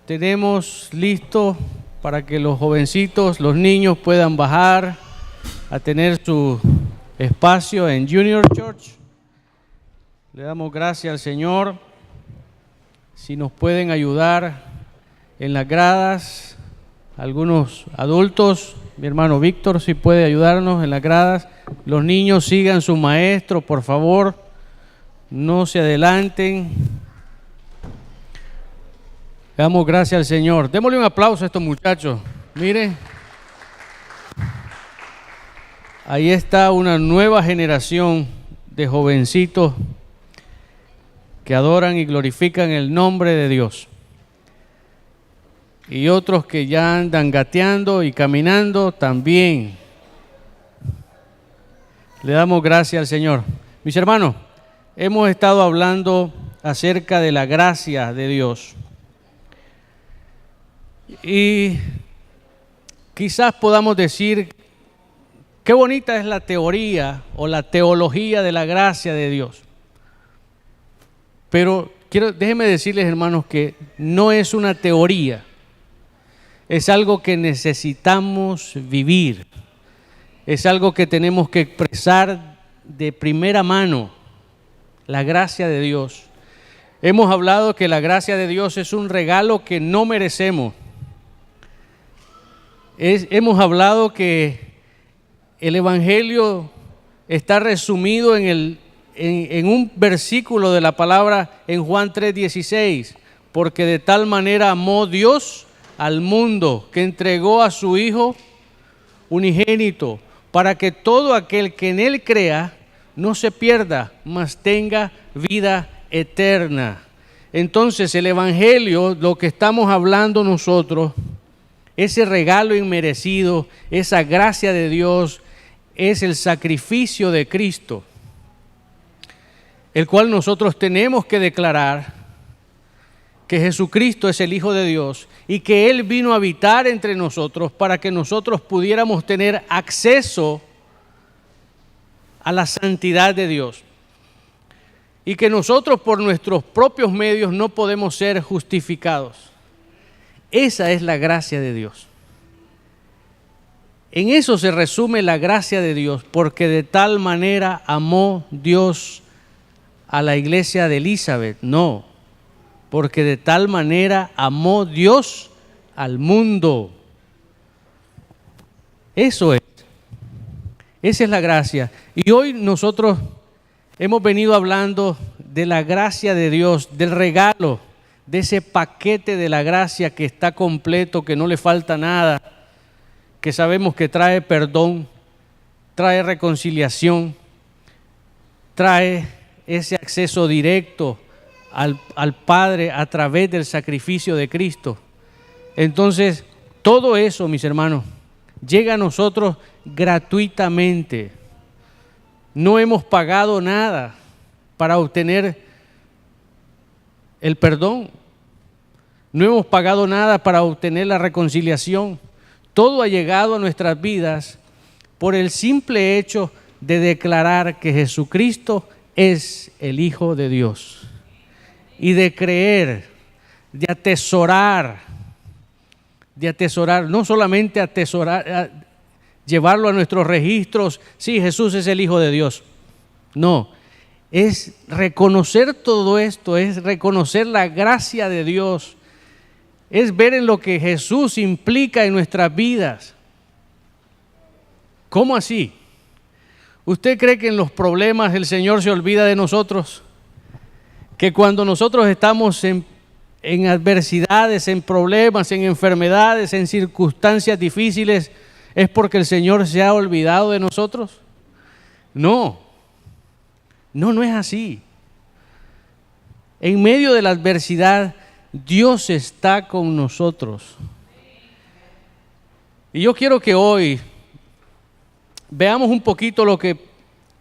tenemos listo para que los jovencitos, los niños puedan bajar a tener su espacio en Junior Church. Le damos gracias al Señor. Si nos pueden ayudar en las gradas, algunos adultos, mi hermano Víctor, si puede ayudarnos en las gradas. Los niños sigan su maestro, por favor, no se adelanten. Le damos gracias al Señor. Démosle un aplauso a estos muchachos. Mire, ahí está una nueva generación de jovencitos que adoran y glorifican el nombre de Dios. Y otros que ya andan gateando y caminando también. Le damos gracias al Señor. Mis hermanos, hemos estado hablando acerca de la gracia de Dios. Y quizás podamos decir, qué bonita es la teoría o la teología de la gracia de Dios. Pero déjenme decirles, hermanos, que no es una teoría. Es algo que necesitamos vivir. Es algo que tenemos que expresar de primera mano, la gracia de Dios. Hemos hablado que la gracia de Dios es un regalo que no merecemos. Hemos hablado que el Evangelio está resumido en un versículo de la palabra en Juan 3:16, porque de tal manera amó Dios al mundo que entregó a su Hijo unigénito, para que todo aquel que en Él crea no se pierda, mas tenga vida eterna. Entonces el Evangelio, lo que estamos hablando nosotros, ese regalo inmerecido, esa gracia de Dios, es el sacrificio de Cristo, el cual nosotros tenemos que declarar que Jesucristo es el Hijo de Dios y que Él vino a habitar entre nosotros para que nosotros pudiéramos tener acceso a la santidad de Dios. Y que nosotros por nuestros propios medios no podemos ser justificados. Esa es la gracia de Dios. En eso se resume la gracia de Dios, porque de tal manera amó Dios a la iglesia de Elizabeth. No, porque de tal manera amó Dios al mundo. Eso es. Esa es la gracia. Y hoy nosotros hemos venido hablando de la gracia de Dios, del regalo, de ese paquete de la gracia que está completo, que no le falta nada, que sabemos que trae perdón, trae reconciliación, trae ese acceso directo al Padre a través del sacrificio de Cristo. Entonces, todo eso, mis hermanos, llega a nosotros gratuitamente. No hemos pagado nada para obtener el perdón. No hemos pagado nada para obtener la reconciliación. Todo ha llegado a nuestras vidas por el simple hecho de declarar que Jesucristo es el Hijo de Dios. Y de creer, de atesorar, no solamente atesorar, llevarlo a nuestros registros, sí, Jesús es el Hijo de Dios. No, es reconocer todo esto, es reconocer la gracia de Dios, es ver en lo que Jesús implica en nuestras vidas. ¿Cómo así? ¿Usted cree que en los problemas el Señor se olvida de nosotros? Que cuando nosotros estamos en adversidades, en problemas, en enfermedades, en circunstancias difíciles, ¿es porque el Señor se ha olvidado de nosotros? No, no es así. En medio de la adversidad, Dios está con nosotros. Y yo quiero que hoy veamos un poquito lo que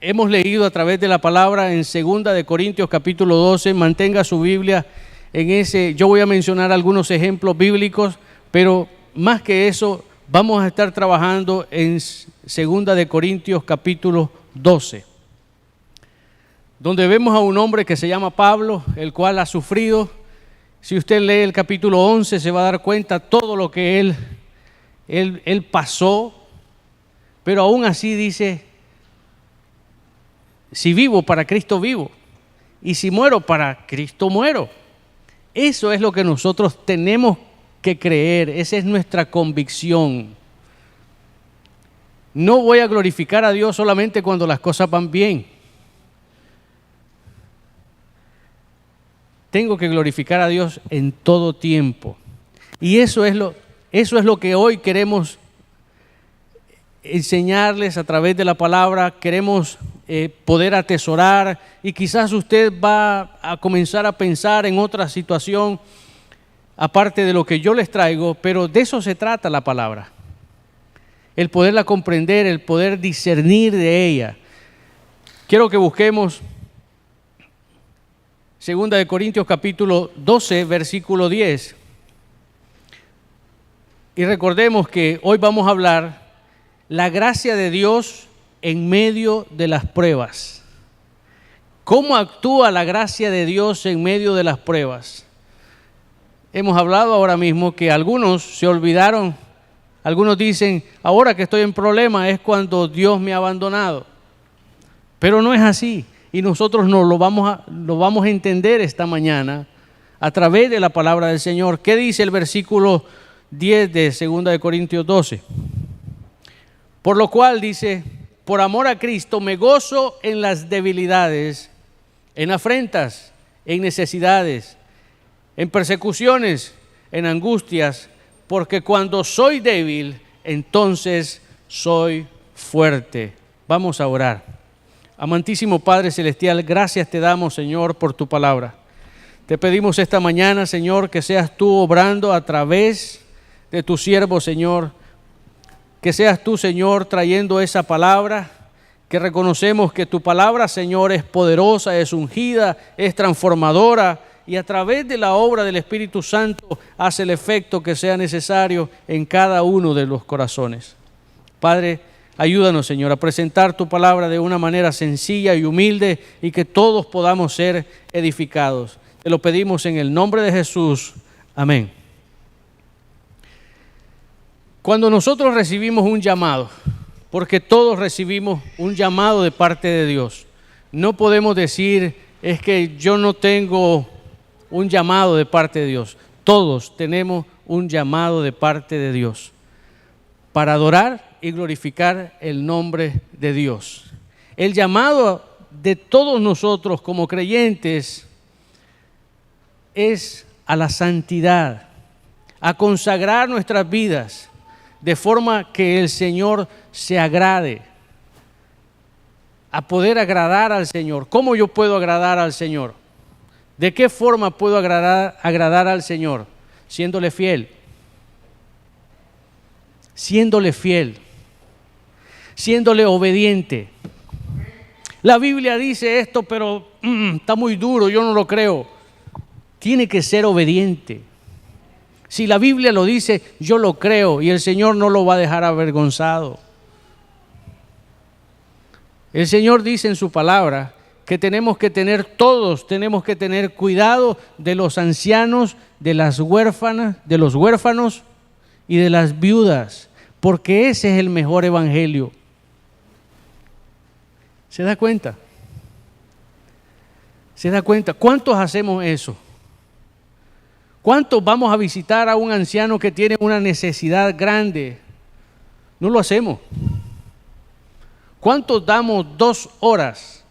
hemos leído a través de la palabra en 2 de Corintios capítulo 12. Mantenga su Biblia en ese. Yo voy a mencionar algunos ejemplos bíblicos, pero más que eso, vamos a estar trabajando en 2 de Corintios capítulo 12, donde vemos a un hombre que se llama Pablo, el cual ha sufrido Si usted lee el capítulo 11, se va a dar cuenta todo lo que él pasó, pero aún así dice, si vivo, para Cristo vivo, y si muero, para Cristo muero. Eso es lo que nosotros tenemos que creer, esa es nuestra convicción. No voy a glorificar a Dios solamente cuando las cosas van bien. Tengo que glorificar a Dios en todo tiempo. Y eso es lo que hoy queremos enseñarles a través de la palabra. Queremos poder atesorar, y quizás usted va a comenzar a pensar en otra situación aparte de lo que yo les traigo, pero de eso se trata la palabra. El poderla comprender, el poder discernir de ella. Quiero que busquemos 2 de Corintios capítulo 12, versículo 10. Y recordemos que hoy vamos a hablar la gracia de Dios en medio de las pruebas. ¿Cómo actúa la gracia de Dios en medio de las pruebas? Hemos hablado ahora mismo que algunos se olvidaron. Algunos dicen, ahora que estoy en problema es cuando Dios me ha abandonado. Pero no es así. Y nosotros lo vamos a entender esta mañana a través de la palabra del Señor. ¿Qué dice el versículo 10 de 2 de Corintios 12? Por lo cual dice, por amor a Cristo me gozo en las debilidades, en afrentas, en necesidades, en persecuciones, en angustias, porque cuando soy débil, entonces soy fuerte. Vamos a orar. Amantísimo Padre Celestial, gracias te damos, Señor, por tu palabra. Te pedimos esta mañana, Señor, que seas tú obrando a través de tu siervo, Señor. Que seas tú, Señor, trayendo esa palabra, que reconocemos que tu palabra, Señor, es poderosa, es ungida, es transformadora, y a través de la obra del Espíritu Santo hace el efecto que sea necesario en cada uno de los corazones. Padre, ayúdanos, Señor, a presentar tu palabra de una manera sencilla y humilde, y que todos podamos ser edificados. Te lo pedimos en el nombre de Jesús. Amén. Cuando nosotros recibimos un llamado, porque todos recibimos un llamado de parte de Dios, no podemos decir, es que yo no tengo un llamado de parte de Dios. Todos tenemos un llamado de parte de Dios para adorar y glorificar el nombre de Dios. El llamado de todos nosotros como creyentes es a la santidad, a consagrar nuestras vidas de forma que el Señor se agrade, a poder agradar al Señor. ¿Cómo yo puedo agradar al Señor? ¿De qué forma puedo agradar al Señor? Siéndole fiel. Siéndole fiel. Siéndole obediente. La Biblia dice esto, pero está muy duro, yo no lo creo. Tiene que ser obediente. Si la Biblia lo dice, yo lo creo, y el Señor no lo va a dejar avergonzado. El Señor dice en su palabra que todos tenemos que tener cuidado de los ancianos, de las huérfanas, de los huérfanos y de las viudas, porque ese es el mejor evangelio. ¿Se da cuenta? ¿Se da cuenta? ¿Cuántos hacemos eso? ¿Cuántos vamos a visitar a un anciano que tiene una necesidad grande? No lo hacemos. ¿Cuántos damos 2 horas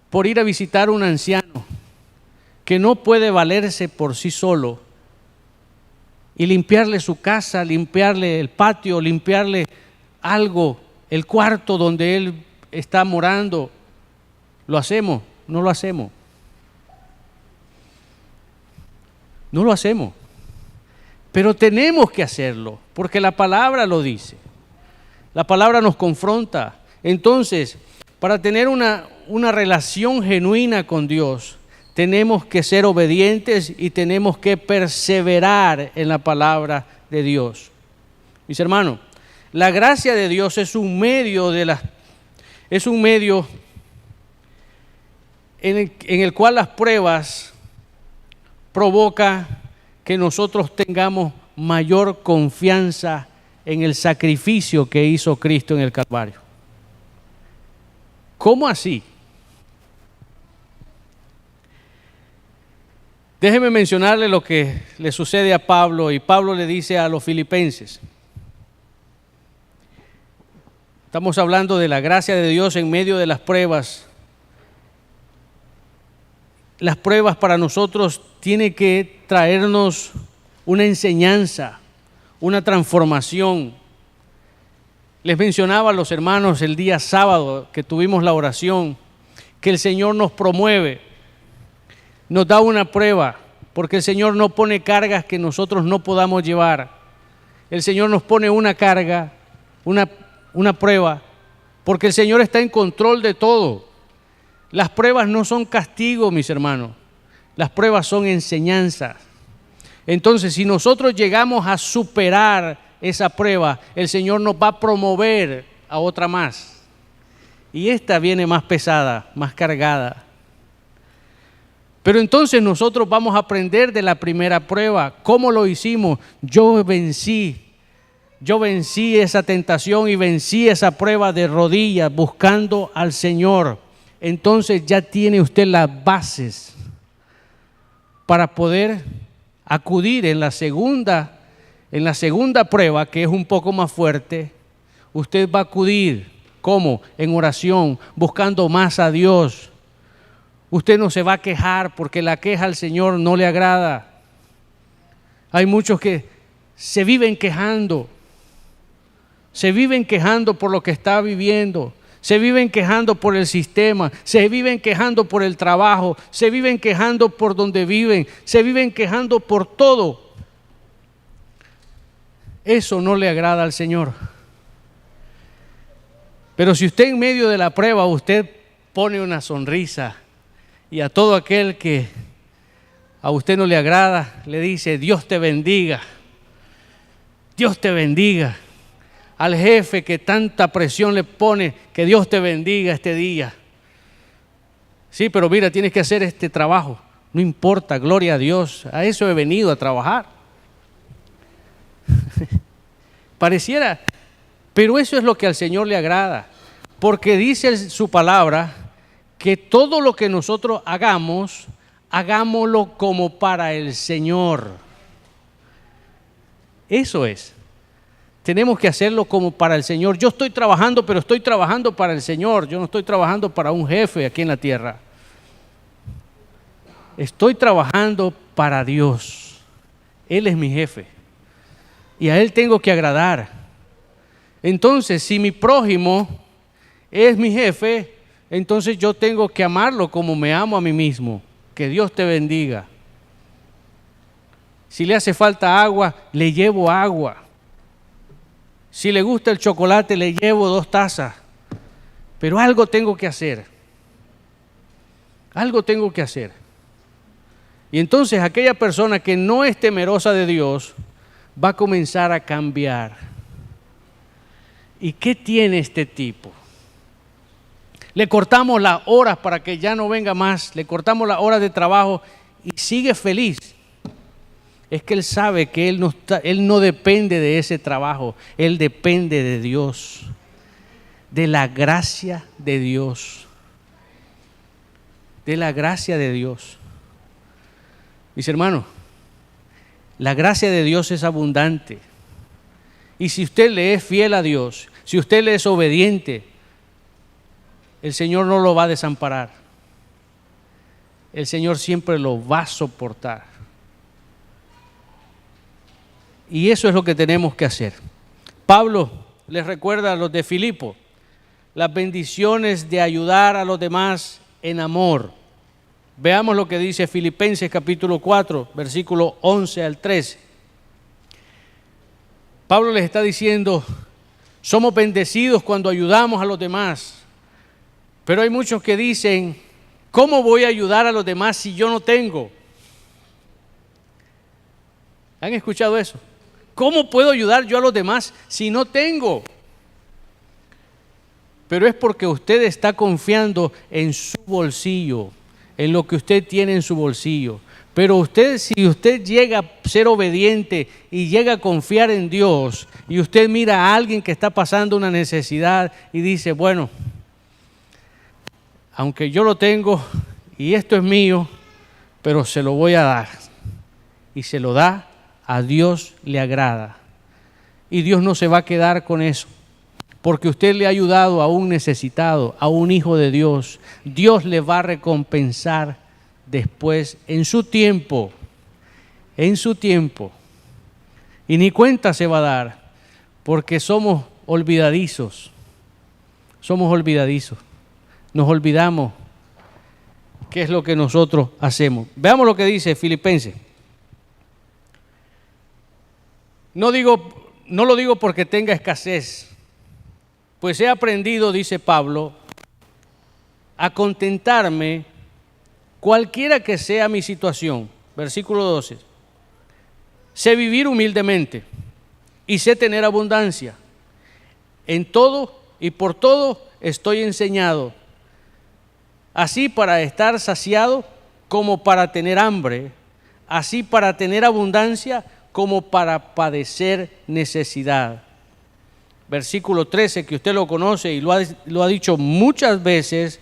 por ir a visitar a un anciano que no puede valerse por sí solo, y limpiarle su casa, limpiarle el patio, limpiarle algo, el cuarto donde él está morando? ¿Lo hacemos? No lo hacemos. No lo hacemos, pero tenemos que hacerlo, porque la palabra lo dice. La palabra nos confronta. Entonces, para tener una relación genuina con Dios, tenemos que ser obedientes y tenemos que perseverar en la palabra de Dios. Mis hermanos, la gracia de Dios es un medio en el cual las pruebas provoca que nosotros tengamos mayor confianza en el sacrificio que hizo Cristo en el Calvario. ¿Cómo así? Déjeme mencionarle lo que le sucede a Pablo, y Pablo le dice a los filipenses. Estamos hablando de la gracia de Dios en medio de las pruebas. Las pruebas para nosotros tienen que traernos una enseñanza, una transformación. Les mencionaba a los hermanos el día sábado que tuvimos la oración, que el Señor nos promueve, nos da una prueba, porque el Señor no pone cargas que nosotros no podamos llevar. El Señor nos pone una carga, una prueba, porque el Señor está en control de todo. Las pruebas no son castigo, mis hermanos. Las pruebas son enseñanzas. Entonces, si nosotros llegamos a superar esa prueba, el Señor nos va a promover a otra más. Y esta viene más pesada, más cargada. Pero entonces nosotros vamos a aprender de la primera prueba. ¿Cómo lo hicimos? Yo vencí esa tentación y vencí esa prueba de rodillas buscando al Señor. Entonces ya tiene usted las bases para poder acudir en la segunda prueba, que es un poco más fuerte. Usted va a acudir, ¿cómo? En oración, buscando más a Dios. Usted no se va a quejar, porque la queja al Señor no le agrada. Hay muchos que se viven quejando por lo que está viviendo, se viven quejando por el sistema, se viven quejando por el trabajo, se viven quejando por donde viven, se viven quejando por todo. Eso no le agrada al Señor. Pero si usted en medio de la prueba, usted pone una sonrisa, y a todo aquel que a usted no le agrada, le dice: Dios te bendiga, Dios te bendiga. Al jefe que tanta presión le pone, que Dios te bendiga este día. Sí, pero mira, tienes que hacer este trabajo. No importa, gloria a Dios, a eso he venido a trabajar. Pareciera, pero eso es lo que al Señor le agrada, porque dice su palabra que todo lo que nosotros hagamos, hagámoslo como para el Señor. Eso es. Tenemos que hacerlo como para el Señor. Yo estoy trabajando, pero estoy trabajando para el Señor. Yo no estoy trabajando para un jefe aquí en la tierra. Estoy trabajando para Dios. Él es mi jefe y a Él tengo que agradar. Entonces, si mi prójimo es mi jefe, entonces yo tengo que amarlo como me amo a mí mismo. Que Dios te bendiga. Si le hace falta agua, le llevo agua. Si le gusta el chocolate, le llevo 2 tazas. Pero algo tengo que hacer. Algo tengo que hacer. Y entonces aquella persona que no es temerosa de Dios va a comenzar a cambiar. ¿Y qué tiene este tipo? Le cortamos las horas para que ya no venga más. Le cortamos las horas de trabajo y sigue feliz. Es que él sabe que él no depende de ese trabajo, él depende de Dios, de la gracia de Dios, de la gracia de Dios. Mis hermanos, la gracia de Dios es abundante. Y si usted le es fiel a Dios, si usted le es obediente, el Señor no lo va a desamparar. El Señor siempre lo va a soportar. Y eso es lo que tenemos que hacer. Pablo les recuerda a los de Filipo las bendiciones de ayudar a los demás en amor. Veamos lo que dice Filipenses capítulo 4, versículo 11 al 13. Pablo les está diciendo: somos bendecidos cuando ayudamos a los demás. Pero hay muchos que dicen: ¿cómo voy a ayudar a los demás si yo no tengo? ¿Han escuchado eso? ¿Cómo puedo ayudar yo a los demás si no tengo? Pero es porque usted está confiando en su bolsillo, en lo que usted tiene en su bolsillo. Pero usted, si usted llega a ser obediente y llega a confiar en Dios, y usted mira a alguien que está pasando una necesidad y dice, bueno, aunque yo lo tengo y esto es mío, pero se lo voy a dar. Y se lo da, a Dios le agrada. Y Dios no se va a quedar con eso, porque usted le ha ayudado a un necesitado, a un hijo de Dios. Dios le va a recompensar después, en su tiempo, y ni cuenta se va a dar, porque somos olvidadizos, nos olvidamos qué es lo que nosotros hacemos. Veamos lo que dice Filipenses. No lo digo porque tenga escasez, pues he aprendido, dice Pablo, a contentarme cualquiera que sea mi situación. Versículo 12. Sé vivir humildemente y sé tener abundancia. En todo y por todo estoy enseñado, así para estar saciado como para tener hambre, así para tener abundancia como para padecer necesidad. Versículo 13, que usted lo conoce y lo ha dicho muchas veces,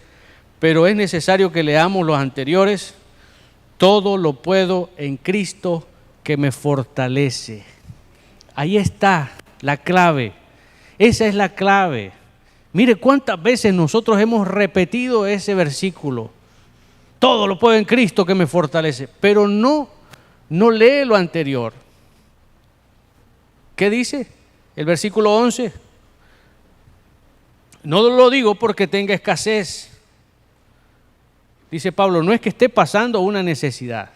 pero es necesario que leamos los anteriores. Todo lo puedo en Cristo que me fortalece. Ahí está la clave. Esa es la clave. Mire cuántas veces nosotros hemos repetido ese versículo. Todo lo puedo en Cristo que me fortalece. Pero no lee lo anterior. ¿Qué dice? El versículo 11. No lo digo porque tenga escasez. Dice Pablo, no es que esté pasando una necesidad.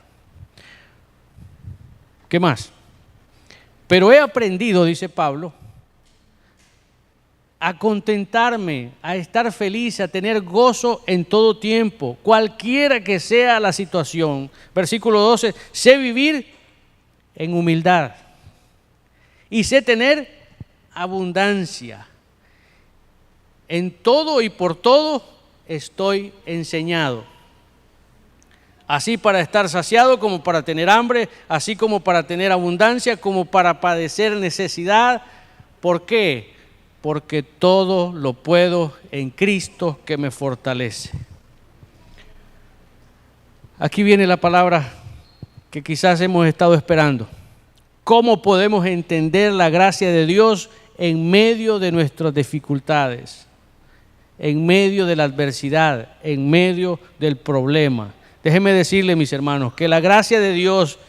¿Qué más? Pero he aprendido, dice Pablo, a contentarme, a estar feliz, a tener gozo en todo tiempo, cualquiera que sea la situación. Versículo 12, sé vivir en humildad y sé tener abundancia. En todo y por todo estoy enseñado. Así para estar saciado como para tener hambre, así como para tener abundancia, como para padecer necesidad. ¿Por qué? Porque todo lo puedo en Cristo que me fortalece. Aquí viene la palabra que quizás hemos estado esperando. ¿Cómo podemos entender la gracia de Dios en medio de nuestras dificultades, en medio de la adversidad, en medio del problema? Déjenme decirle, mis hermanos, que la gracia de Dios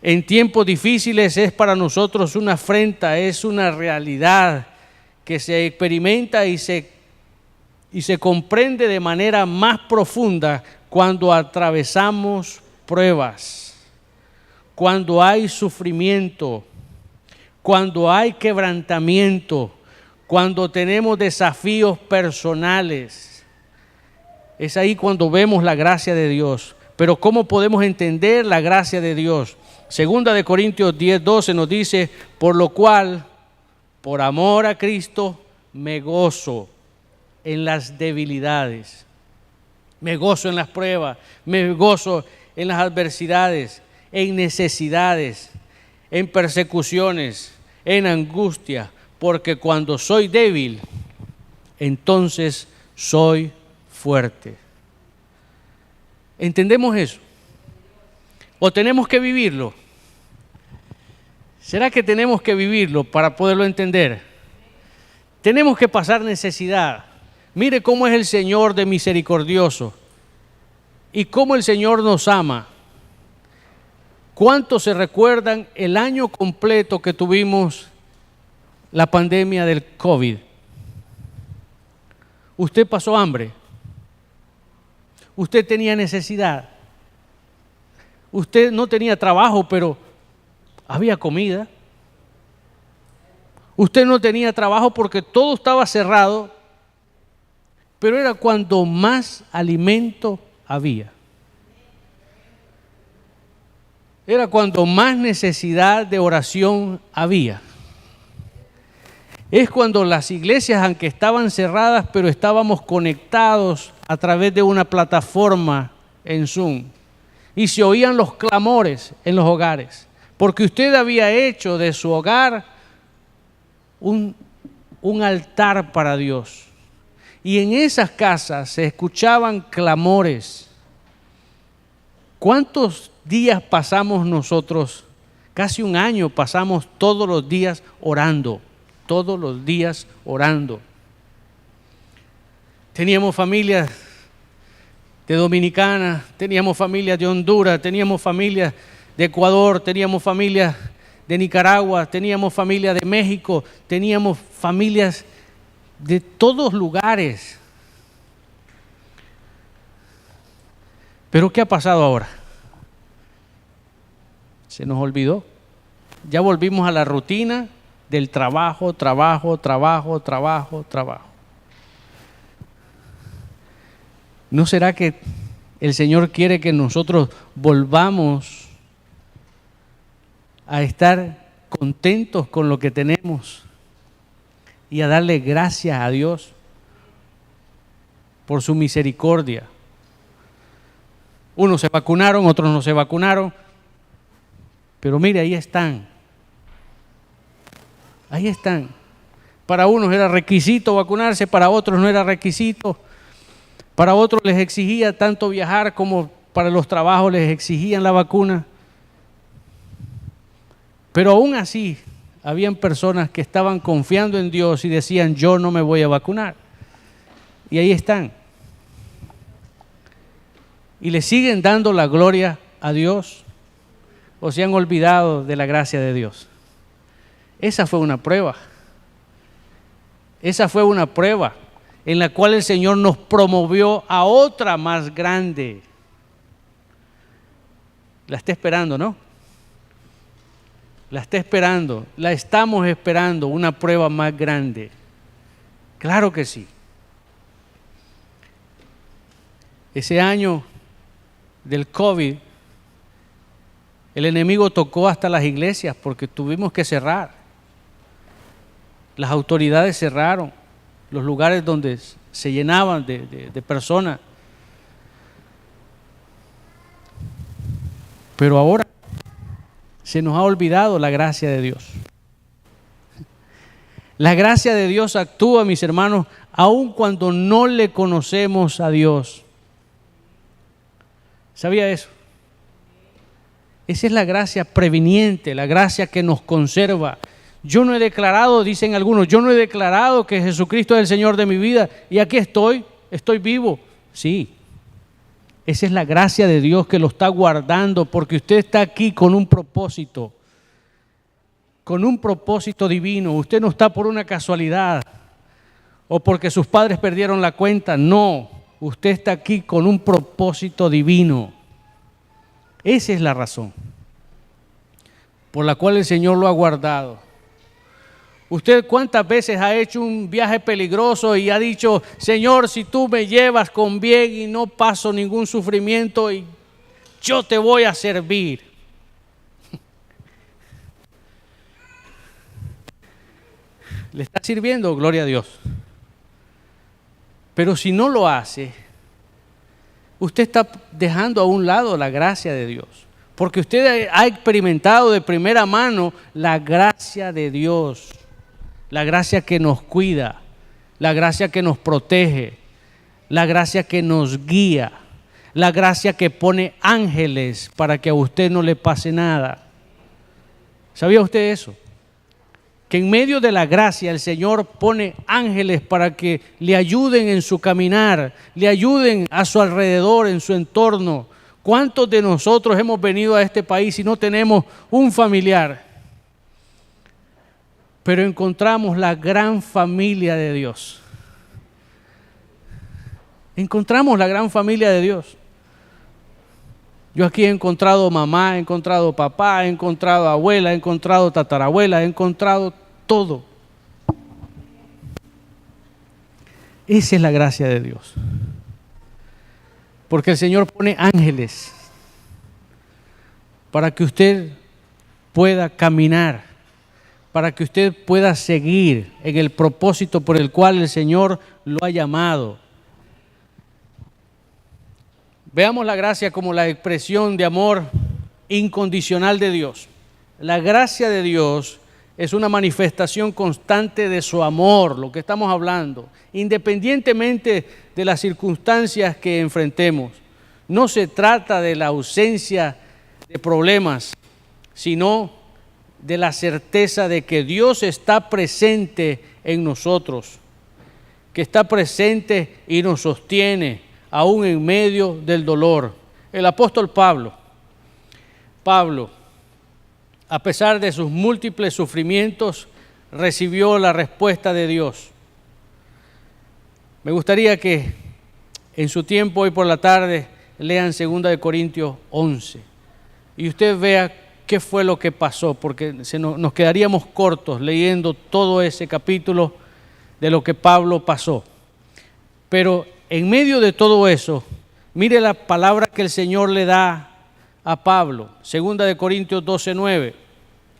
en tiempos difíciles es para nosotros una afrenta, es una realidad que se experimenta y se comprende de manera más profunda cuando atravesamos pruebas, cuando hay sufrimiento, cuando hay quebrantamiento, cuando tenemos desafíos personales. Es ahí cuando vemos la gracia de Dios. Pero ¿cómo podemos entender la gracia de Dios? Segunda de Corintios 10:12 nos dice, por lo cual, por amor a Cristo, me gozo en las debilidades, me gozo en las pruebas, me gozo en las adversidades, en necesidades, en persecuciones, en angustia, porque cuando soy débil, entonces soy fuerte. ¿Entendemos eso? ¿O tenemos que vivirlo? ¿Será que tenemos que vivirlo para poderlo entender? Tenemos que pasar necesidad. Mire cómo es el Señor de misericordioso y cómo el Señor nos ama. ¿Cuántos se recuerdan el año completo que tuvimos la pandemia del COVID? ¿Usted pasó hambre? ¿Usted tenía necesidad? Usted no tenía trabajo, pero había comida. Usted no tenía trabajo porque todo estaba cerrado, pero era cuando más alimento había. Era cuando más necesidad de oración había. Es cuando las iglesias, aunque estaban cerradas, pero estábamos conectados a través de una plataforma en Zoom y se oían los clamores en los hogares, porque usted había hecho de su hogar un altar para Dios. Y en esas casas se escuchaban clamores. ¿Cuántos días pasamos nosotros? Casi un año pasamos todos los días orando, todos los días orando. Teníamos familias de Dominicana, teníamos familias de Honduras, teníamos familias de Ecuador, teníamos familias de Nicaragua, teníamos familias de México, teníamos familias de todos lugares. Pero ¿qué ha pasado ahora? Se nos olvidó. Ya volvimos a la rutina del trabajo. ¿No será que el Señor quiere que nosotros volvamos a estar contentos con lo que tenemos y a darle gracias a Dios por su misericordia? Unos se vacunaron, otros no se vacunaron, pero mire, ahí están. Ahí están. Para unos era requisito vacunarse, para otros no era requisito. Para otros les exigía tanto viajar como para los trabajos les exigían la vacuna. Pero aún así, habían personas que estaban confiando en Dios y decían, yo no me voy a vacunar. Y ahí están. Y le siguen dando la gloria a Dios o se han olvidado de la gracia de Dios. Esa fue una prueba. Esa fue una prueba en la cual el Señor nos promovió a otra más grande. La está esperando, ¿no? La está esperando, la estamos esperando, una prueba más grande. Claro que sí. Ese año del COVID, el enemigo tocó hasta las iglesias porque tuvimos que cerrar. Las autoridades cerraron los lugares donde se llenaban de personas. Pero ahora se nos ha olvidado la gracia de Dios. La gracia de Dios actúa, mis hermanos, aun cuando no le conocemos a Dios. ¿Sabía eso? Esa es la gracia previniente, la gracia que nos conserva. Yo no he declarado, dicen algunos, yo no he declarado que Jesucristo es el Señor de mi vida y aquí estoy vivo. Sí, esa es la gracia de Dios que lo está guardando porque usted está aquí con un propósito divino. Usted no está por una casualidad o porque sus padres perdieron la cuenta. No, usted está aquí con un propósito divino. Esa es la razón por la cual el Señor lo ha guardado. ¿Usted cuántas veces ha hecho un viaje peligroso y ha dicho, Señor, si tú me llevas con bien y no paso ningún sufrimiento, y yo te voy a servir? Le está sirviendo, gloria a Dios. Pero si no lo hace, usted está dejando a un lado la gracia de Dios. Porque usted ha experimentado de primera mano la gracia de Dios. La gracia que nos cuida, la gracia que nos protege, la gracia que nos guía, la gracia que pone ángeles para que a usted no le pase nada. ¿Sabía usted eso? Que en medio de la gracia el Señor pone ángeles para que le ayuden en su caminar, le ayuden a su alrededor, en su entorno. ¿Cuántos de nosotros hemos venido a este país y no tenemos un familiar? Pero encontramos la gran familia de Dios. Encontramos la gran familia de Dios. Yo aquí he encontrado mamá, he encontrado papá, he encontrado abuela, he encontrado tatarabuela, he encontrado todo. Esa es la gracia de Dios. Porque el Señor pone ángeles para que usted pueda caminar, para que usted pueda seguir en el propósito por el cual el Señor lo ha llamado. Veamos la gracia como la expresión de amor incondicional de Dios. La gracia de Dios es una manifestación constante de su amor, lo que estamos hablando, independientemente de las circunstancias que enfrentemos. No se trata de la ausencia de problemas, sino de la certeza de que Dios está presente en nosotros, que está presente y nos sostiene aún en medio del dolor. El apóstol Pablo, a pesar de sus múltiples sufrimientos, recibió la respuesta de Dios. Me gustaría que en su tiempo, hoy por la tarde, lean 2 Corintios 11 y usted vea qué fue lo que pasó, porque nos quedaríamos cortos leyendo todo ese capítulo de lo que Pablo pasó. Pero en medio de todo eso, mire la palabra que el Señor le da a Pablo, 2 Corintios 12:9,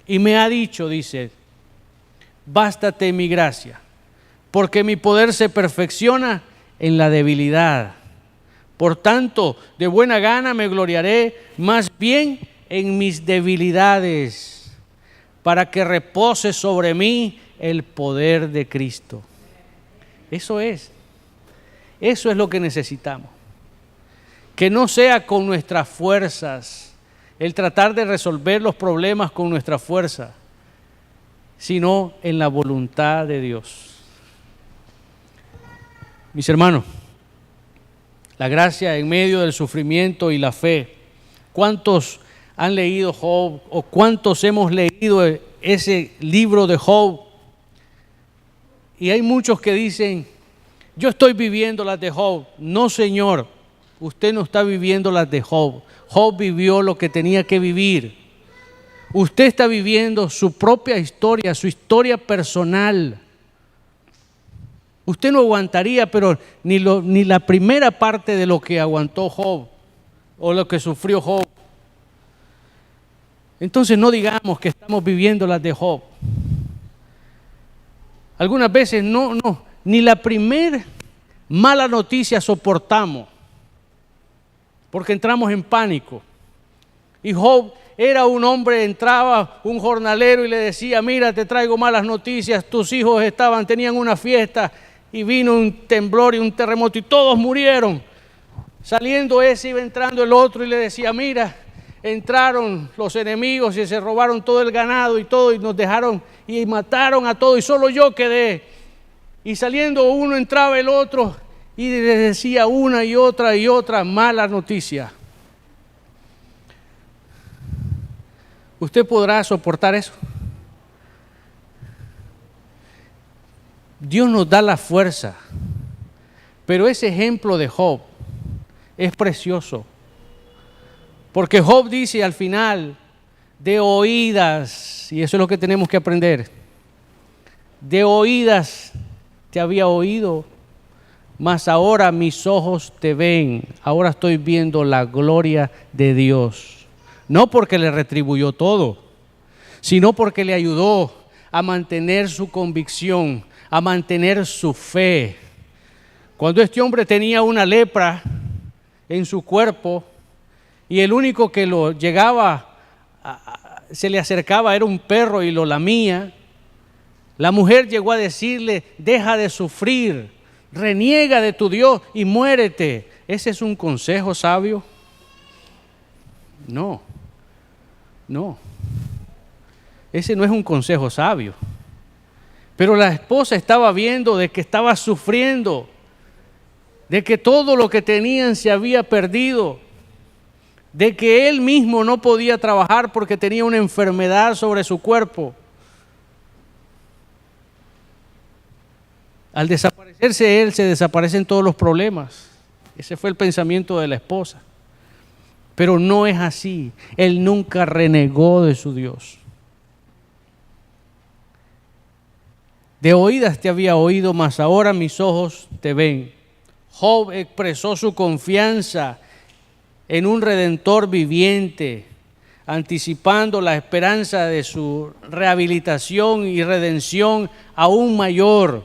y me ha dicho, dice, bástate mi gracia, porque mi poder se perfecciona en la debilidad. Por tanto, de buena gana me gloriaré más bien en mis debilidades, para que repose sobre mí el poder de Cristo. Eso es lo que necesitamos. Que no sea con nuestras fuerzas, el tratar de resolver los problemas con nuestra fuerza, sino en la voluntad de Dios. Mis hermanos, la gracia en medio del sufrimiento y la fe. ¿Cuántos han leído Job o cuántos hemos leído ese libro de Job? Y hay muchos que dicen, yo estoy viviendo las de Job. No, señor, usted no está viviendo las de Job. Job vivió lo que tenía que vivir. Usted está viviendo su propia historia, su historia personal. Usted no aguantaría, pero ni la primera parte de lo que aguantó Job o lo que sufrió Job. Entonces no digamos que estamos viviendo las de Job. Algunas veces ni la primer mala noticia soportamos, porque entramos en pánico. Y Job era un hombre, entraba un jornalero y le decía, mira, te traigo malas noticias, tus hijos tenían una fiesta y vino un temblor y un terremoto y todos murieron. Saliendo ese, iba entrando el otro y le decía, mira, entraron los enemigos y se robaron todo el ganado y todo y nos dejaron y mataron a todos y solo yo quedé. Y saliendo uno entraba el otro y le decía una y otra mala noticia. ¿Usted podrá soportar eso? Dios nos da la fuerza, pero ese ejemplo de Job es precioso. Porque Job dice al final, de oídas, y eso es lo que tenemos que aprender, de oídas te había oído, mas ahora mis ojos te ven, ahora estoy viendo la gloria de Dios. No porque le retribuyó todo, sino porque le ayudó a mantener su convicción, a mantener su fe. Cuando este hombre tenía una lepra en su cuerpo, y el único que lo llegaba, se le acercaba, era un perro y lo lamía. La mujer llegó a decirle, deja de sufrir, reniega de tu Dios y muérete. ¿Ese es un consejo sabio? No. Ese no es un consejo sabio. Pero la esposa estaba viendo de que estaba sufriendo, de que todo lo que tenían se había perdido, de que él mismo no podía trabajar porque tenía una enfermedad sobre su cuerpo. Al desaparecerse él, se desaparecen todos los problemas. Ese fue el pensamiento de la esposa. Pero no es así. Él nunca renegó de su Dios. De oídas te había oído, mas ahora mis ojos te ven. Job expresó su confianza en un Redentor viviente, anticipando la esperanza de su rehabilitación y redención aún mayor.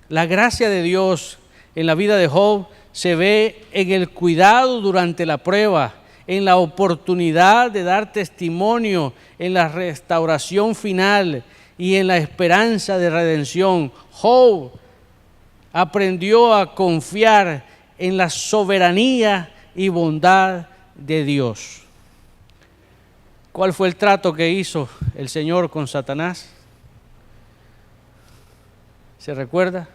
La gracia de Dios en la vida de Job se ve en el cuidado durante la prueba, en la oportunidad de dar testimonio, en la restauración final y en la esperanza de redención. Job aprendió a confiar en la soberanía y bondad de Dios. ¿Cuál fue el trato que hizo el Señor con Satanás? ¿Se recuerda?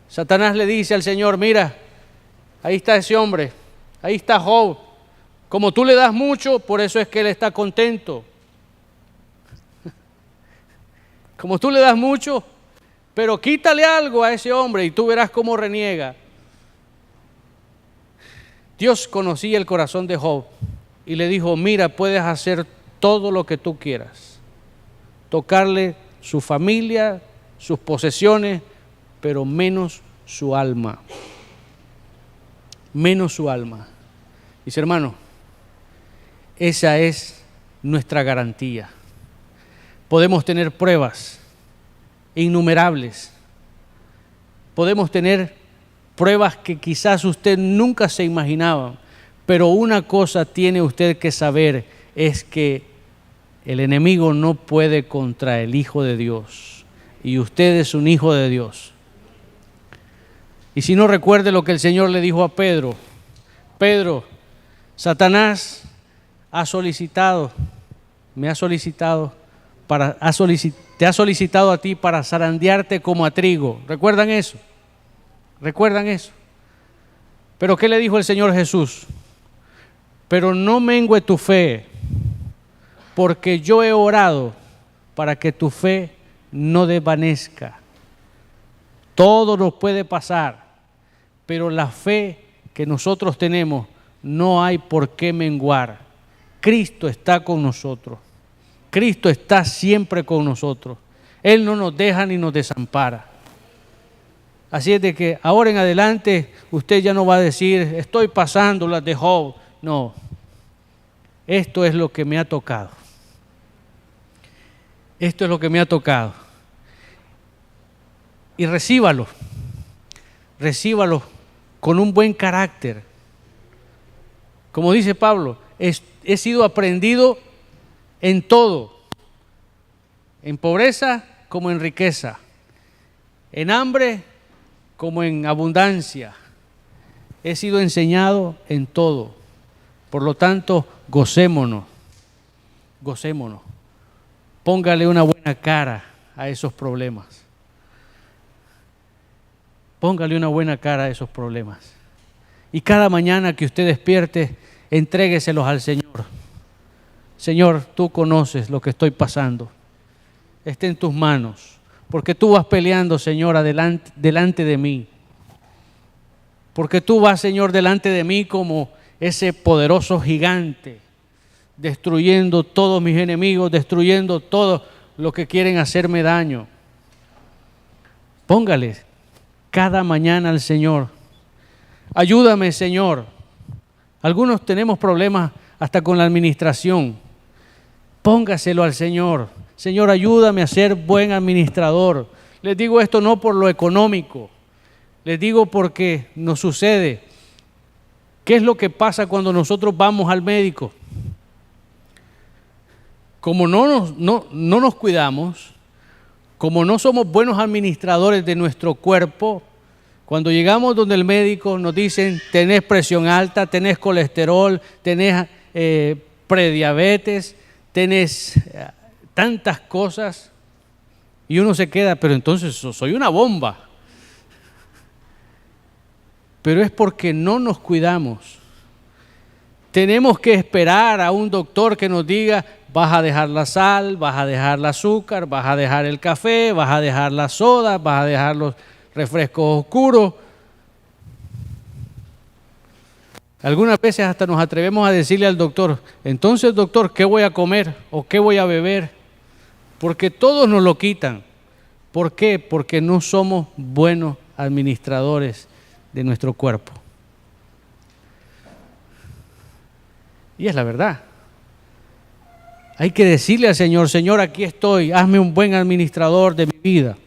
Satanás le dice al Señor: mira, ahí está ese hombre, ahí está Job. Como tú le das mucho, por eso es que él está contento. Como tú le das mucho, pero quítale algo a ese hombre y tú verás cómo reniega. Dios conocía el corazón de Job y le dijo: mira, puedes hacer todo lo que tú quieras, tocarle su familia, sus posesiones, pero menos su alma. Menos su alma. Mis hermanos, esa es nuestra garantía. Podemos tener pruebas innumerables. Podemos tener pruebas que quizás usted nunca se imaginaba, pero una cosa tiene usted que saber, es que el enemigo no puede contra el Hijo de Dios, y usted es un hijo de Dios. Y si no, recuerde lo que el Señor le dijo a Pedro: Pedro, Satanás te ha solicitado a ti para zarandearte como a trigo. ¿Recuerdan eso? ¿Recuerdan eso? Pero ¿qué le dijo el Señor Jesús? Pero no mengue tu fe, porque yo he orado para que tu fe no desvanezca. Todo nos puede pasar, pero la fe que nosotros tenemos no hay por qué menguar. Cristo está con nosotros. Cristo está siempre con nosotros. Él no nos deja ni nos desampara. Así es de que ahora en adelante usted ya no va a decir: estoy pasando las de Job. No, esto es lo que me ha tocado. Esto es lo que me ha tocado. Y recíbalo con un buen carácter. Como dice Pablo, he sido aprendido en todo, en pobreza como en riqueza, en hambre como en abundancia. He sido enseñado en todo. Por lo tanto, gocémonos. Póngale una buena cara a esos problemas. Póngale una buena cara a esos problemas. Y cada mañana que usted despierte, entrégueselos al Señor. Señor, tú conoces lo que estoy pasando. Esté en tus manos. Porque tú vas peleando, Señor, delante de mí. Porque tú vas, Señor, delante de mí como ese poderoso gigante, destruyendo todos mis enemigos, destruyendo todo lo que quieren hacerme daño. Póngale cada mañana al Señor: ayúdame, Señor. Algunos tenemos problemas hasta con la administración. Póngaselo al Señor. Señor, ayúdame a ser buen administrador. Les digo esto no por lo económico, les digo porque nos sucede. ¿Qué es lo que pasa cuando nosotros vamos al médico? Como no nos cuidamos, como no somos buenos administradores de nuestro cuerpo, cuando llegamos donde el médico nos dicen: tenés presión alta, tenés colesterol, tenés prediabetes, tenés tantas cosas, y uno se queda: pero entonces soy una bomba. Pero es porque no nos cuidamos. Tenemos que esperar a un doctor que nos diga: vas a dejar la sal, vas a dejar el azúcar, vas a dejar el café, vas a dejar la soda, vas a dejar los refrescos oscuros. Algunas veces hasta nos atrevemos a decirle al doctor: entonces, doctor, ¿qué voy a comer o qué voy a beber? Porque todos nos lo quitan. ¿Por qué? Porque no somos buenos administradores de nuestro cuerpo. Y es la verdad. Hay que decirle al Señor: Señor, aquí estoy, hazme un buen administrador de mi vida.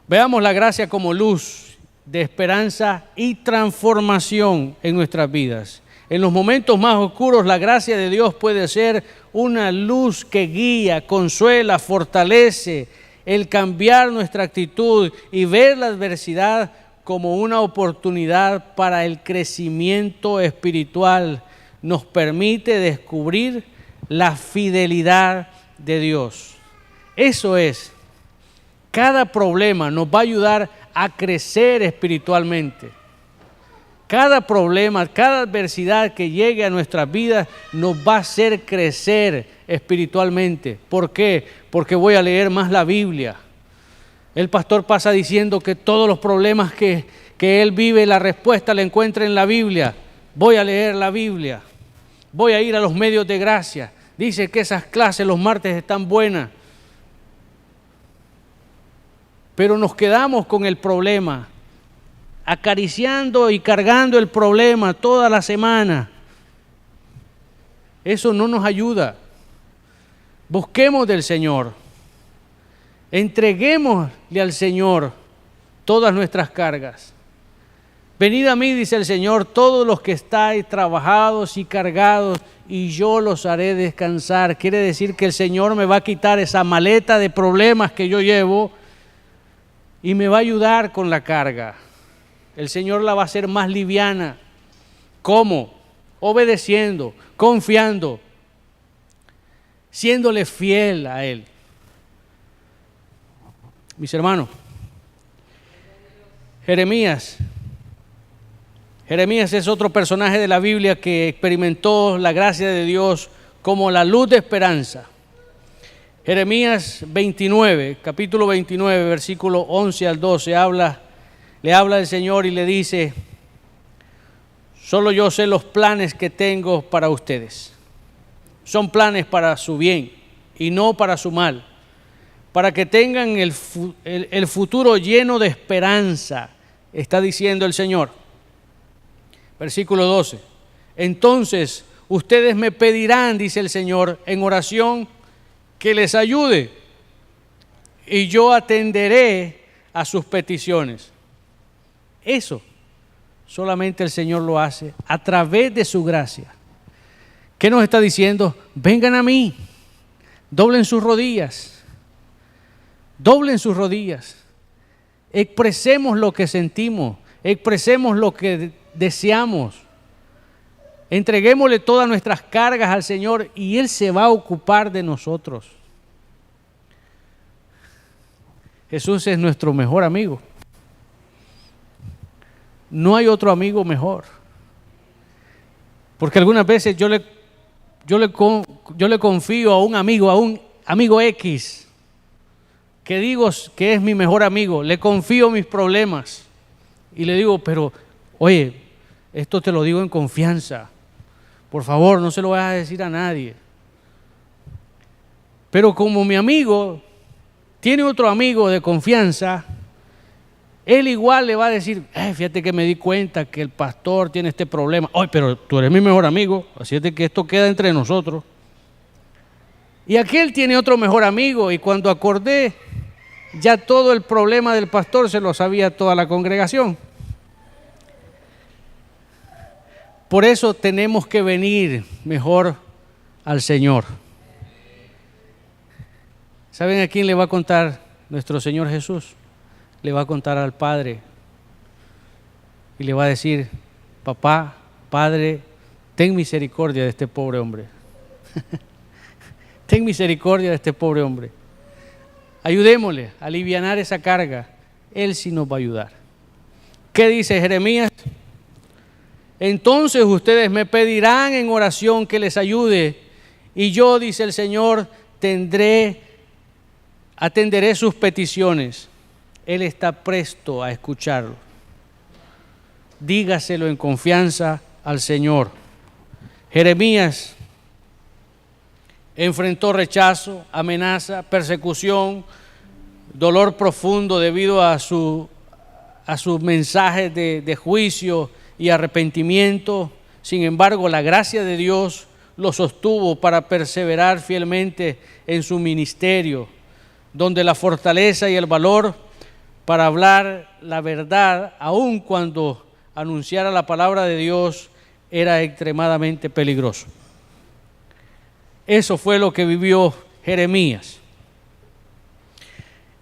Veamos la gracia como luz de esperanza y transformación en nuestras vidas. En los momentos más oscuros, la gracia de Dios puede ser una luz que guía, consuela, fortalece el cambiar nuestra actitud y ver la adversidad como una oportunidad para el crecimiento espiritual. Nos permite descubrir la fidelidad de Dios. Eso es, cada problema nos va a ayudar a crecer espiritualmente. Cada problema, cada adversidad que llegue a nuestras vidas nos va a hacer crecer espiritualmente. ¿Por qué? Porque voy a leer más la Biblia. El pastor pasa diciendo que todos los problemas que él vive, la respuesta la encuentra en la Biblia. Voy a leer la Biblia. Voy a ir a los medios de gracia. Dice que esas clases los martes están buenas. Pero nos quedamos con el problema, acariciando y cargando el problema toda la semana. Eso no nos ayuda. Busquemos del Señor. Entreguémosle al Señor todas nuestras cargas. Venid a mí, dice el Señor, todos los que estáis trabajados y cargados, y yo los haré descansar. Quiere decir que el Señor me va a quitar esa maleta de problemas que yo llevo y me va a ayudar con la carga. El Señor la va a hacer más liviana. ¿Cómo? Obedeciendo, confiando, siéndole fiel a Él. Mis hermanos, Jeremías es otro personaje de la Biblia que experimentó la gracia de Dios como la luz de esperanza. Jeremías 29, capítulo 29, versículo 11 al 12, le habla el Señor y le dice: solo yo sé los planes que tengo para ustedes. Son planes para su bien y no para su mal, para que tengan el futuro lleno de esperanza, está diciendo el Señor. Versículo 12. Entonces ustedes me pedirán, dice el Señor, en oración que les ayude, y yo atenderé a sus peticiones. Eso solamente el Señor lo hace a través de su gracia. ¿Qué nos está diciendo? Vengan a mí, doblen sus rodillas, expresemos lo que sentimos, expresemos lo que deseamos, entreguémosle todas nuestras cargas al Señor y Él se va a ocupar de nosotros. Jesús es nuestro mejor amigo. No hay otro amigo mejor. Porque algunas veces yo le confío a un amigo X, que digo que es mi mejor amigo, le confío mis problemas y le digo, pero oye, esto te lo digo en confianza, por favor, no se lo vayas a decir a nadie. Pero como mi amigo tiene otro amigo de confianza, él igual le va a decir, fíjate que me di cuenta que el pastor tiene este problema. Oye, pero tú eres mi mejor amigo, así es de que esto queda entre nosotros. Y aquel tiene otro mejor amigo, y cuando acordé, ya todo el problema del pastor se lo sabía toda la congregación. Por eso tenemos que venir mejor al Señor. ¿Saben a quién le va a contar nuestro Señor Jesús? Le va a contar al Padre y le va a decir: papá, Padre, ten misericordia de este pobre hombre. Ten misericordia de este pobre hombre. Ayudémosle a alivianar esa carga. Él sí nos va a ayudar. ¿Qué dice Jeremías? Entonces ustedes me pedirán en oración que les ayude, y yo, dice el Señor, atenderé sus peticiones. Él está presto a escucharlo. Dígaselo en confianza al Señor. Jeremías enfrentó rechazo, amenaza, persecución, dolor profundo debido a sus mensajes de juicio y arrepentimiento. Sin embargo, la gracia de Dios lo sostuvo para perseverar fielmente en su ministerio, donde la fortaleza y el valor para hablar la verdad, aun cuando anunciara la palabra de Dios era extremadamente peligroso. Eso fue lo que vivió Jeremías.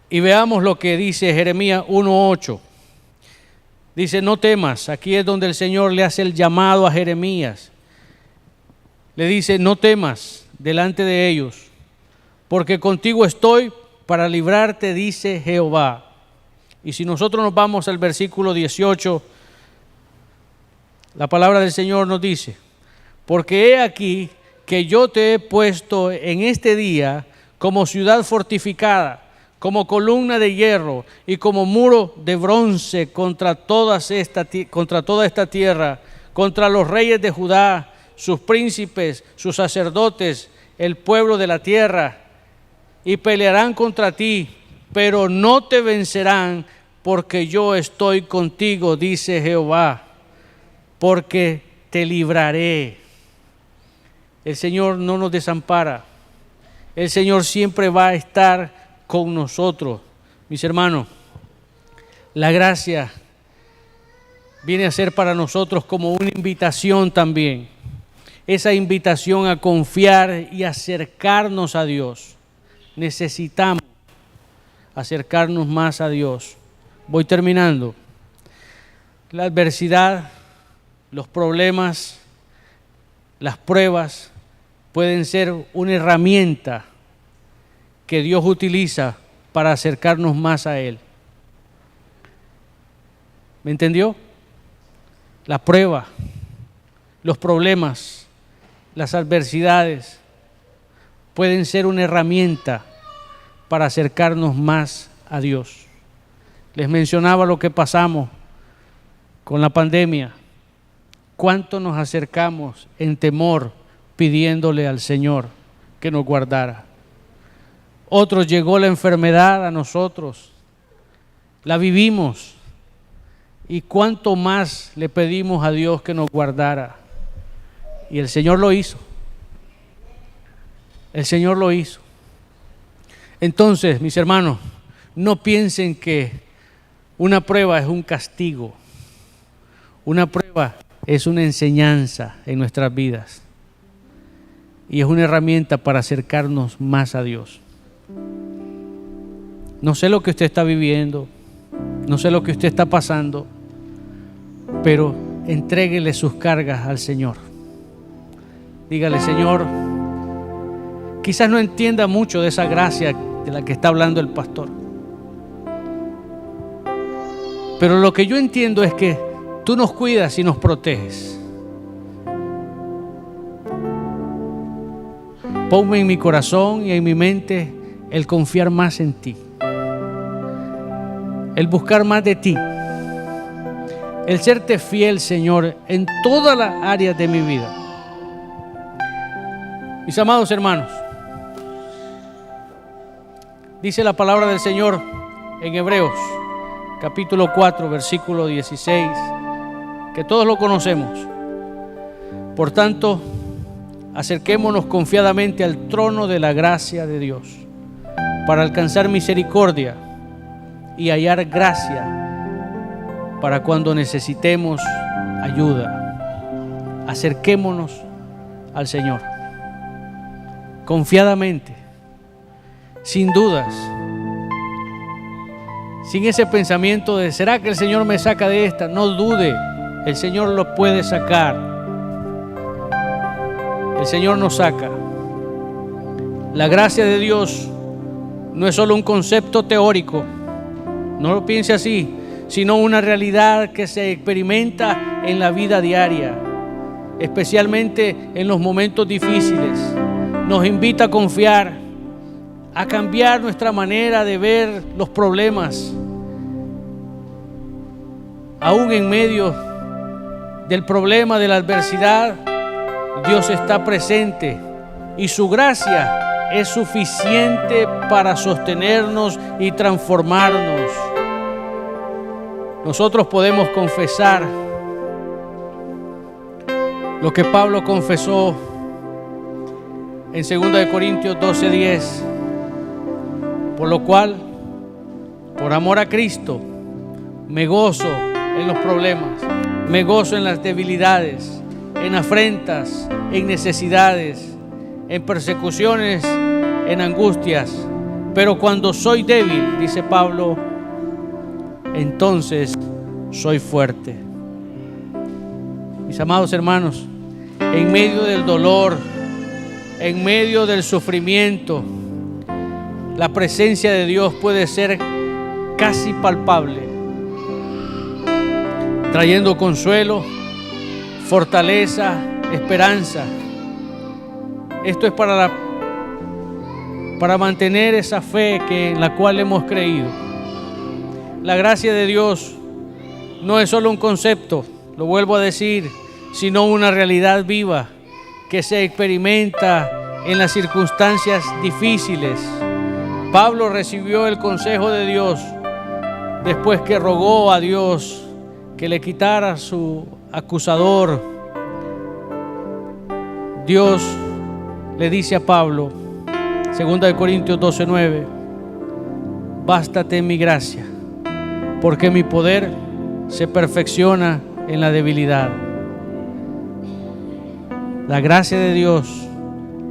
Y veamos lo que dice Jeremías 1:8. Dice: no temas. Aquí es donde el Señor le hace el llamado a Jeremías. Le dice: no temas delante de ellos, porque contigo estoy para librarte, dice Jehová. Y si nosotros nos vamos al versículo 18, la palabra del Señor nos dice: porque he aquí que yo te he puesto en este día como ciudad fortificada, como columna de hierro y como muro de bronce contra toda esta tierra, contra los reyes de Judá, sus príncipes, sus sacerdotes, el pueblo de la tierra, y pelearán contra ti, pero no te vencerán, porque yo estoy contigo, dice Jehová, porque te libraré. El Señor no nos desampara. El Señor siempre va a estar con nosotros. Mis hermanos, la gracia viene a ser para nosotros como una invitación también. Esa invitación a confiar y acercarnos a Dios. Necesitamos acercarnos más a Dios. Voy terminando. La adversidad, los problemas, las pruebas pueden ser una herramienta que Dios utiliza para acercarnos más a Él. ¿Me entendió? La prueba, los problemas, las adversidades pueden ser una herramienta para acercarnos más a Dios. Les mencionaba lo que pasamos con la pandemia. ¿Cuánto nos acercamos en temor pidiéndole al Señor que nos guardara? Otros llegó la enfermedad a nosotros, la vivimos, y cuánto más le pedimos a Dios que nos guardara. Y el Señor lo hizo. El Señor lo hizo. Entonces, mis hermanos, no piensen que una prueba es un castigo. Una prueba es una enseñanza en nuestras vidas. Y es una herramienta para acercarnos más a Dios. No sé lo que usted está viviendo, no sé lo que usted está pasando, pero entréguele sus cargas al Señor. Dígale: Señor, quizás no entienda mucho de esa gracia de la que está hablando el pastor, pero lo que yo entiendo es que tú nos cuidas y nos proteges. Ponme en mi corazón y en mi mente el confiar más en ti, el buscar más de ti, el serte fiel, Señor, en todas las áreas de mi vida. Mis amados hermanos, dice la palabra del Señor en Hebreos, capítulo 4, versículo 16, que todos lo conocemos. Por tanto, acerquémonos confiadamente al trono de la gracia de Dios, para alcanzar misericordia y hallar gracia para cuando necesitemos ayuda. Acerquémonos al Señor confiadamente, sin dudas, sin ese pensamiento de ¿será que el Señor me saca de esta? No dude, el Señor lo puede sacar. El Señor nos saca. La gracia de Dios no es solo un concepto teórico, no lo piense así, sino una realidad que se experimenta en la vida diaria, especialmente en los momentos difíciles. Nos invita a confiar, a cambiar nuestra manera de ver los problemas. Aún en medio del problema, de la adversidad, Dios está presente y su gracia es suficiente para sostenernos y transformarnos. Nosotros podemos confesar lo que Pablo confesó en 2 Corintios 12:10, por lo cual Por amor a Cristo, me gozo en los problemas, me gozo en las debilidades, en afrentas, en necesidades, en persecuciones, en angustias. Pero cuando soy débil, dice Pablo, entonces soy fuerte. Mis amados hermanos, en medio del dolor, en medio del sufrimiento, la presencia de Dios puede ser casi palpable, trayendo consuelo, fortaleza, esperanza. Esto es para mantener esa fe en la cual hemos creído. La gracia de Dios no es solo un concepto, lo vuelvo a decir, sino una realidad viva que se experimenta en las circunstancias difíciles. Pablo recibió el consejo de Dios después que rogó a Dios que le quitara su acusador. Dios le dice a Pablo, 2 Corintios 12:9, bástate mi gracia, porque mi poder se perfecciona en la debilidad. La gracia de Dios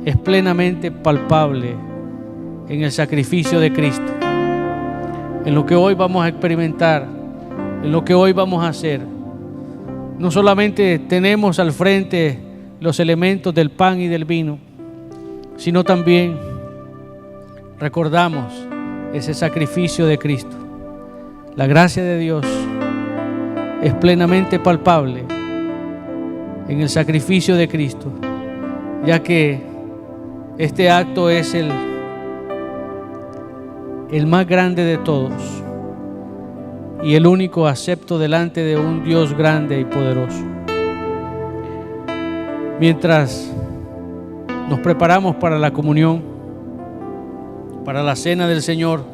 es plenamente palpable en el sacrificio de Cristo, en lo que hoy vamos a experimentar, en lo que hoy vamos a hacer. No solamente tenemos al frente los elementos del pan y del vino, sino también recordamos ese sacrificio de Cristo. La gracia de Dios es plenamente palpable en el sacrificio de Cristo, ya que este acto es el más grande de todos y el único acepto delante de un Dios grande y poderoso. Mientras nos preparamos para la comunión, para la cena del Señor,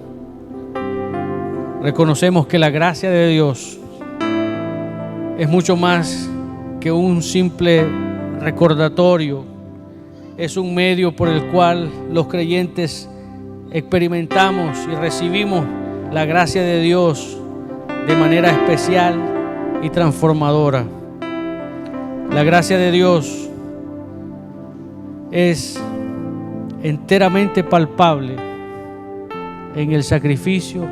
reconocemos que la gracia de Dios es mucho más que un simple recordatorio. Es un medio por el cual los creyentes experimentamos y recibimos la gracia de Dios de manera especial y transformadora. La gracia de Dios es enteramente palpable en el sacrificio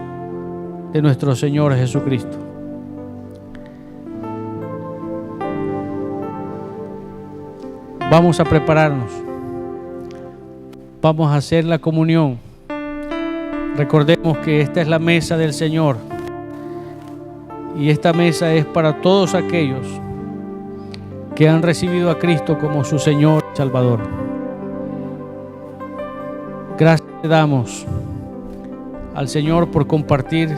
de nuestro Señor Jesucristo. Vamos a prepararnos. Vamos a hacer la comunión. Recordemos que esta es la mesa del Señor. Y esta mesa es para todos aquellos que han recibido a Cristo como su Señor y Salvador. Gracias le damos al Señor por compartir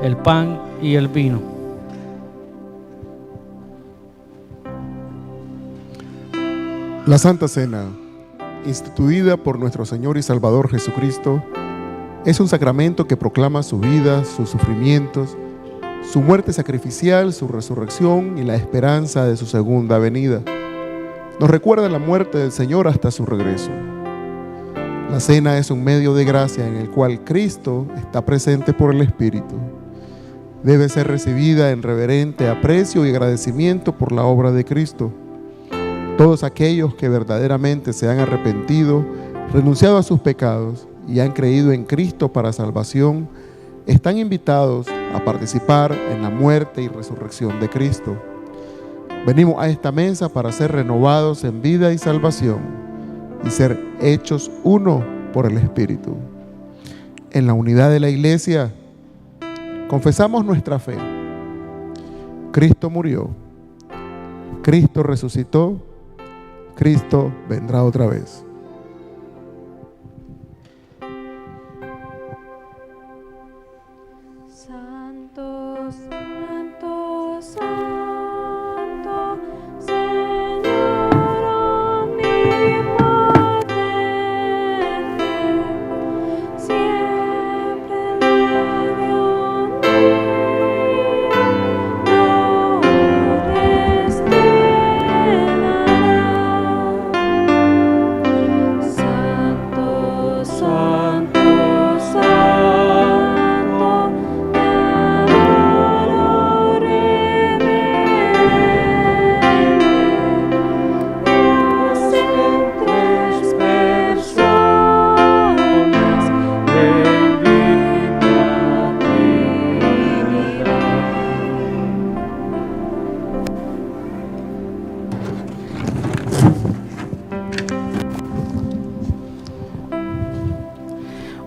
el pan y el vino. La Santa Cena, instituida por nuestro Señor y Salvador Jesucristo, es un sacramento que proclama su vida, sus sufrimientos, su muerte sacrificial, su resurrección y la esperanza de su segunda venida. Nos recuerda la muerte del Señor hasta su regreso. La cena es un medio de gracia en el cual Cristo está presente por el Espíritu. Debe ser recibida en reverente aprecio y agradecimiento por la obra de Cristo. Todos aquellos que verdaderamente se han arrepentido, renunciado a sus pecados y han creído en Cristo para salvación, están invitados a participar en la muerte y resurrección de Cristo. Venimos a esta mesa para ser renovados en vida y salvación y ser hechos uno por el Espíritu. En la unidad de la Iglesia, confesamos nuestra fe. Cristo murió, Cristo resucitó, Cristo vendrá otra vez. Santo, santo, santo, Señor omnipotente, siempre labio mío, no restregará.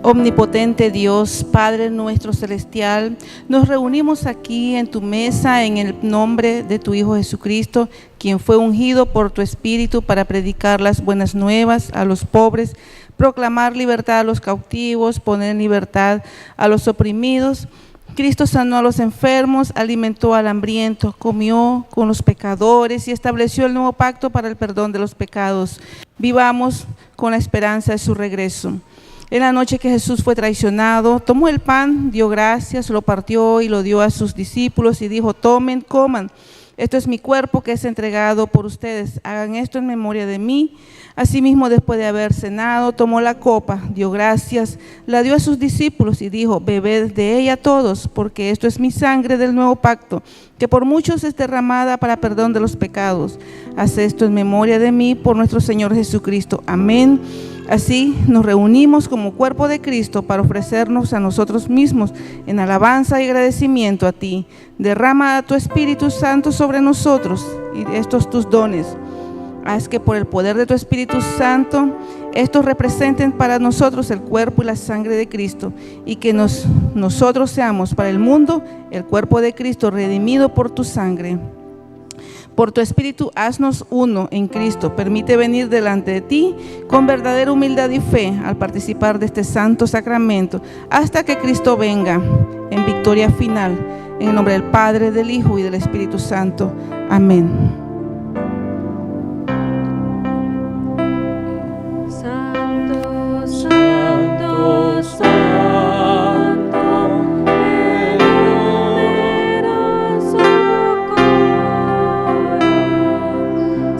Omnipotente Dios, Padre nuestro celestial, nos reunimos aquí en tu mesa en el nombre de tu Hijo Jesucristo, quien fue ungido por tu Espíritu para predicar las buenas nuevas a los pobres, proclamar libertad a los cautivos, poner en libertad a los oprimidos. Cristo sanó a los enfermos, alimentó al hambriento, comió con los pecadores y estableció el nuevo pacto para el perdón de los pecados. Vivamos con la esperanza de su regreso. En la noche que Jesús fue traicionado, tomó el pan, dio gracias, lo partió y lo dio a sus discípulos y dijo: tomen, coman, esto es mi cuerpo que es entregado por ustedes, hagan esto en memoria de mí. Asimismo, después de haber cenado, tomó la copa, dio gracias, la dio a sus discípulos y dijo: bebed de ella todos, porque esto es mi sangre del nuevo pacto, que por muchos es derramada para perdón de los pecados. Haz esto en memoria de mí por nuestro Señor Jesucristo. Amén. Así nos reunimos como cuerpo de Cristo para ofrecernos a nosotros mismos en alabanza y agradecimiento a ti. Derrama tu Espíritu Santo sobre nosotros y estos tus dones. Haz que por el poder de tu Espíritu Santo estos representen para nosotros el cuerpo y la sangre de Cristo, y que nosotros seamos para el mundo el cuerpo de Cristo redimido por tu sangre. Por tu Espíritu, haznos uno en Cristo. Permite venir delante de ti con verdadera humildad y fe al participar de este santo sacramento, hasta que Cristo venga en victoria final. En el nombre del Padre, del Hijo y del Espíritu Santo. Amén. Santo, Santo, Santo, el poderoso coro,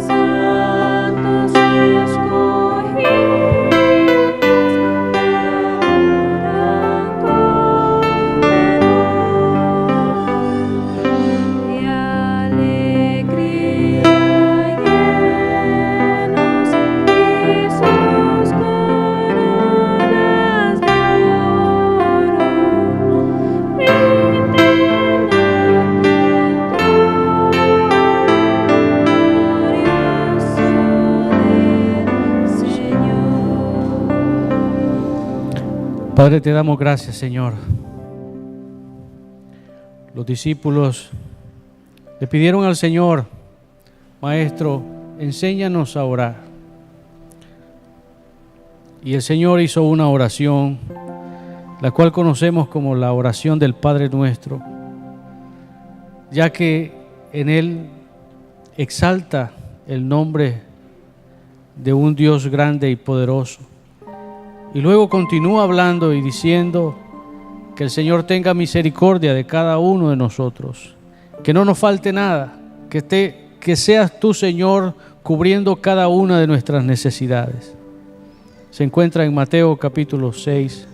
santos los escogidos, de alegría llenos y sus coronas de oro brinden glorioso del Señor. Padre, te damos gracias, Señor. Los discípulos le pidieron al Señor: Maestro, enséñanos a orar. Y el Señor hizo una oración, la cual conocemos como la oración del Padre Nuestro, ya que en él exalta el nombre de un Dios grande y poderoso. Y luego continúa hablando y diciendo que el Señor tenga misericordia de cada uno de nosotros, que no nos falte nada, que seas tú, Señor, cubriendo cada una de nuestras necesidades. Se encuentra en Mateo capítulo 6,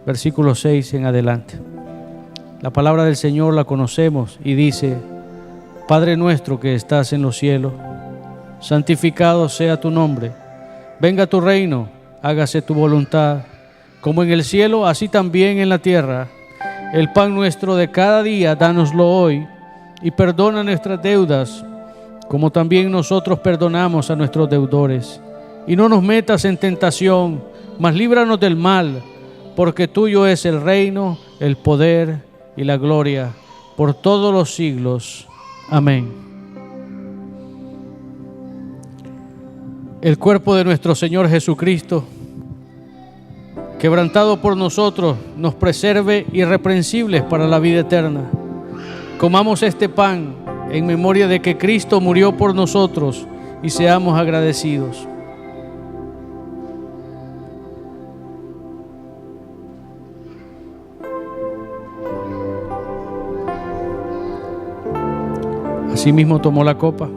versículo 6 en adelante. La palabra del Señor la conocemos y dice: Padre nuestro que estás en los cielos, santificado sea tu nombre. Venga tu reino, hágase tu voluntad, como en el cielo, así también en la tierra. El pan nuestro de cada día, dánoslo hoy, y perdona nuestras deudas, como también nosotros perdonamos a nuestros deudores. Y no nos metas en tentación, mas líbranos del mal, porque tuyo es el reino, el poder y la gloria, por todos los siglos. Amén. El cuerpo de nuestro Señor Jesucristo, quebrantado por nosotros, nos preserve irreprensibles para la vida eterna. Comamos este pan en memoria de que Cristo murió por nosotros y seamos agradecidos. Asimismo tomó la copa,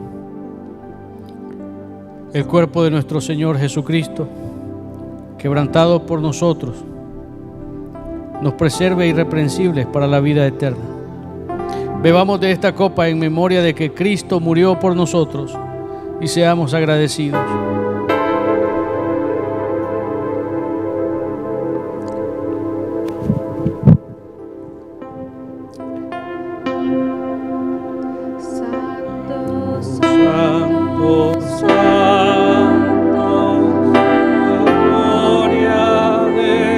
el cuerpo de nuestro Señor Jesucristo, quebrantado por nosotros, nos preserve irreprensibles para la vida eterna. Bebamos de esta copa en memoria de que Cristo murió por nosotros y seamos agradecidos. Santo, Santo, Santo, gloria de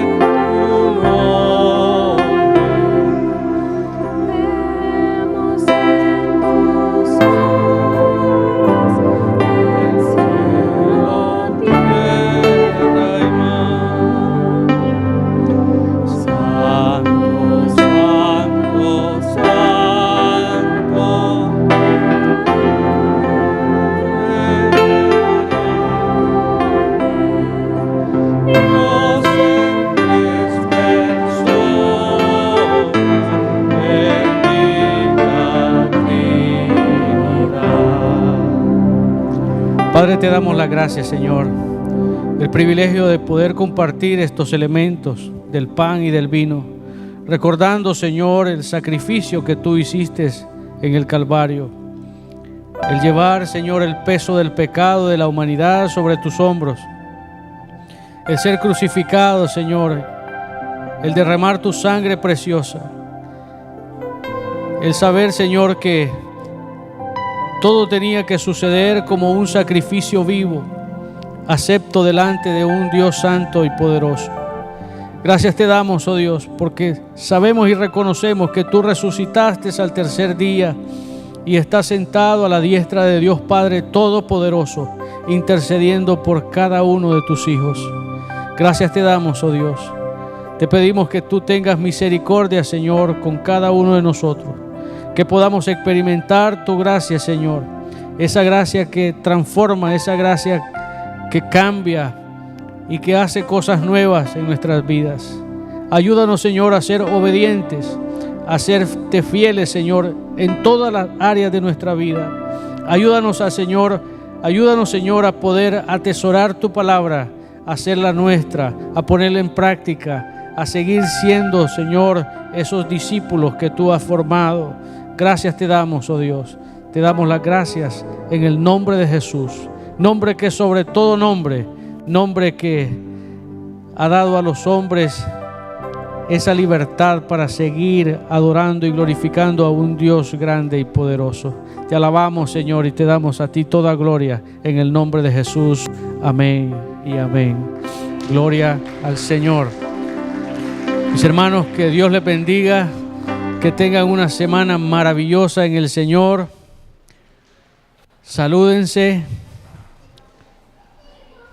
Padre, te damos las gracias, Señor, del privilegio de poder compartir estos elementos del pan y del vino, recordando, Señor, el sacrificio que tú hiciste en el Calvario, el llevar, Señor, el peso del pecado de la humanidad sobre tus hombros, el ser crucificado, Señor, el derramar tu sangre preciosa, el saber, Señor, que todo tenía que suceder como un sacrificio vivo, acepto delante de un Dios santo y poderoso. Gracias te damos, oh Dios, porque sabemos y reconocemos que tú resucitaste al tercer día y estás sentado a la diestra de Dios Padre Todopoderoso, intercediendo por cada uno de tus hijos. Gracias te damos, oh Dios. Te pedimos que tú tengas misericordia, Señor, con cada uno de nosotros, que podamos experimentar tu gracia, Señor, esa gracia que transforma, esa gracia que cambia y que hace cosas nuevas en nuestras vidas. Ayúdanos, Señor, a ser obedientes, a serte fieles, Señor, en todas las áreas de nuestra vida. Ayúdanos, Señor, a poder atesorar tu palabra, a hacerla nuestra, a ponerla en práctica, a seguir siendo, Señor, esos discípulos que tú has formado. Gracias te damos, oh Dios. Te damos las gracias en el nombre de Jesús, nombre que sobre todo nombre, nombre que ha dado a los hombres esa libertad para seguir adorando y glorificando a un Dios grande y poderoso. Te alabamos, Señor, y te damos a ti toda gloria en el nombre de Jesús. Amén y amén. Gloria al Señor. Mis hermanos, que Dios les bendiga, que tengan una semana maravillosa en el Señor. Salúdense.